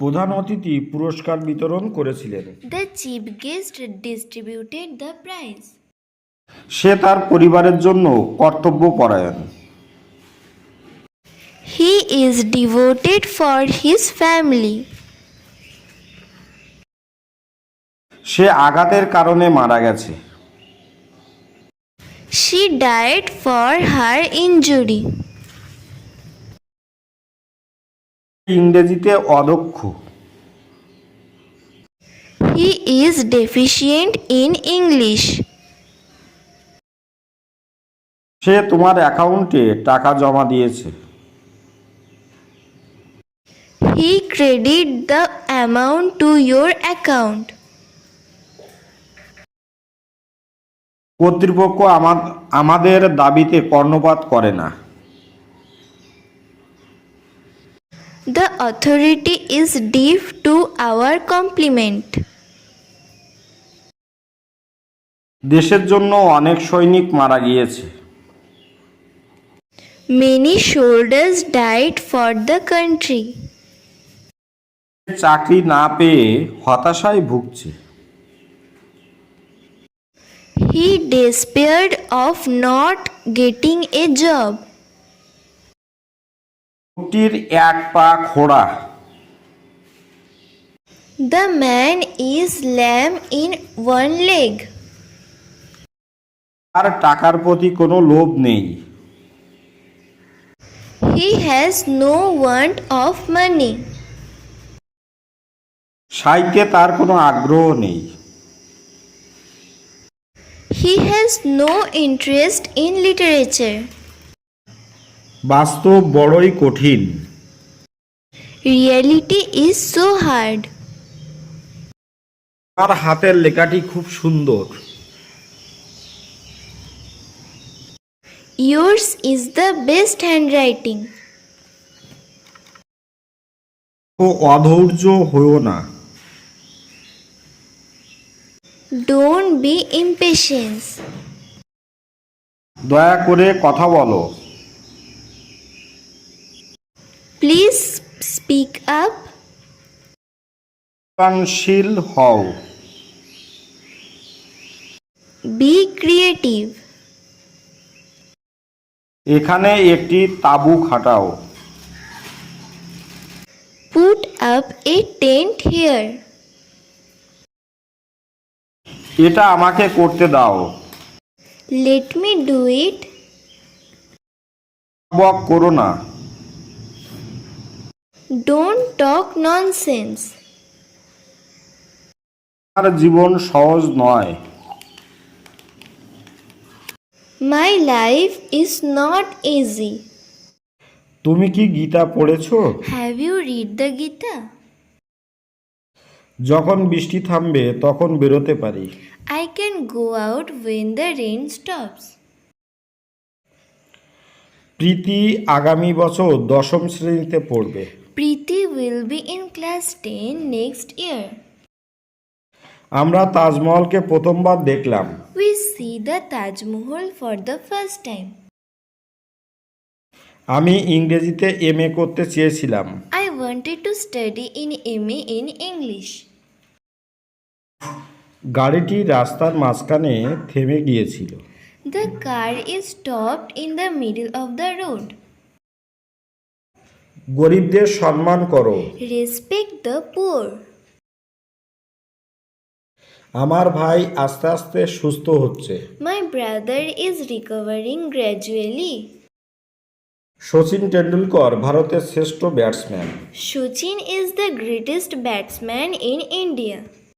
প্রধান অতিথি পুরস্কার বিতরণ করেছিলেন। The chief guest distributed the prize. সে তার পরিবারের জন্য কর্তব্যপরায়ণ। He is devoted for his family. সে আঘাতের কারণে মারা গেছে। She died for her injury. ইংরেজিতে অদক্ষ। He is deficient in English. সে তোমার অ্যাকাউন্টে টাকা জমা দিয়েছে। He credited the amount to your account. কর্তৃপক্ষ আমাদের দাবিতে কর্ণপাত করে না। The authority is deaf to our compliment. দেশের জন্য অনেক সৈনিক মারা গিয়েছে। Many soldiers died for the country. চাকরি না পেয়ে হতাশায় ভুগছে। He despaired of not getting a job. লোকটির এক পা খোড়া। The man is lame in one leg. তার টাকার প্রতি কোনো লোভ নেই। He has no want of money. সাহিত্যে তার কোনো আগ্রহ নেই। He has no interest in literature. বাস্তব বড়ই কঠিন। Reality is so hard. তার হাতের লেখাটি খুব সুন্দর। Yours is the best handwriting. ও অধৈর্য হইও না। Don't be impatient. দয়া করে কথা বলো। Please speak up. সৃজনশীল হও। Be creative. এখানে একটি তাঁবু খাটাও। Put up a tent here. এটা আমাকে করতে দাও। Let me do it. বক করো না। Don't talk nonsense. আমার জীবন সহজ নয়। My life is not easy. তুমি কি গীতা পড়েছো? Have you read the Gita? যখন বৃষ্টি থামবে তখন বেরোতে পারি। I can go out when the rain stops. প্রীতি আগামী বছর দশম শ্রেণীতে পড়বে। Preeti will be in class 10 next year. আমরা তাজমহলকে প্রথমবার দেখলাম। We see the Taj Mahal for the first time. আমি ইংরেজিতে এমএ করতে চেয়েছিলাম। I wanted to study in MA in English. গাড়িটি রাস্তার মাঝখানে থেমে গিয়েছিল। The car is stopped in the middle of the road. গরিবদের সম্মান করো। Respect the poor. আমার ভাই আস্তে আস্তে সুস্থ হচ্ছে। My brother is recovering gradually. Sachin Tendulkar ভারতের শ্রেষ্ঠ batsman. Sachin is the greatest batsman in India.